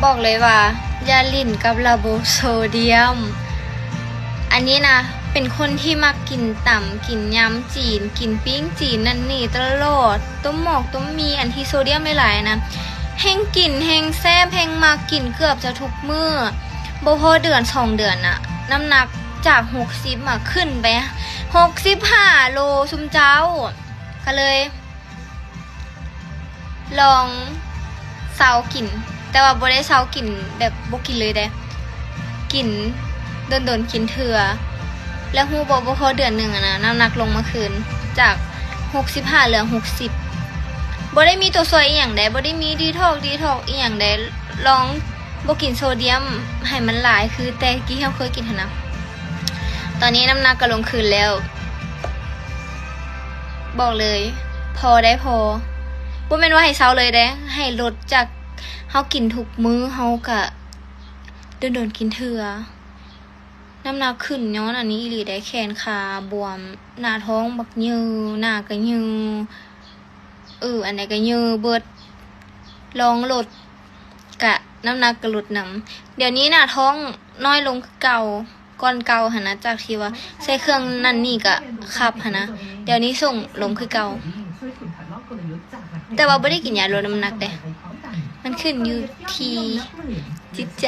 บอกเลยว่าอย่าลิ่นกับระบบโซเดียมอันนี้นะเป็นคนที่มักกินต่ำกินยำจีนกินปิ้งจีนนั่นนี่ตลอดต้มหมอกต้มมีอันที่โซเดียมไม่หลายนะแห้งกินแห้งแซ่บแห้งมากกินเกือบจะทุกมื้อบ่พอเดือน2 เดือนน่ะน้ำหนักจาก60ขึ้นไป65 โลซุมเจ้าก็เลย ลองเซากินแต่ว่าบ่ได้เซากินแบบบ่กินเลยเด้กินโดนกินเถื่อแล้วฮู้บ่พอเดือนนึงนะน้ำหนักลงมาคืนจาก65เหลือ60บ่ได้มีตัวช่วยอีหยังใดบ่ได้มีดีท็อกอีหยังใดลองบ่กินโซเดียมให้มันหลายคือแต่กี้เราเคยกินหั่นนะตอนนี้น้ำหนักก็ลงคืนแล้วบอกเลยพอได้พอบ่แม่นว่าให้เซาเลยเด้ให้ลดจากเฮากินทุกมื้อเฮาก็โดนกินเถื่อน้ำหนักขึ้นย้อนอันนี้อีหลีได้แขนขาบวมหน้าท้องบักยือหน้าก็ยืออันไหนก็ยือเบิดลองลดกะน้ำหนักก็ลดนำเดี๋ยวนี้หน้าท้องน้อยลงเก่าก่อนเก่าหั่นนะจากที่ว่าใช้เครื่องนั่นนี่ก็ขับหั่นนะเดี๋ยวนี้ส่งลงคือเก่าแต่ว่าไม่ได้กินยาลดน้ำหนักเด้มันขึ้นอยู่ที่จิตใจ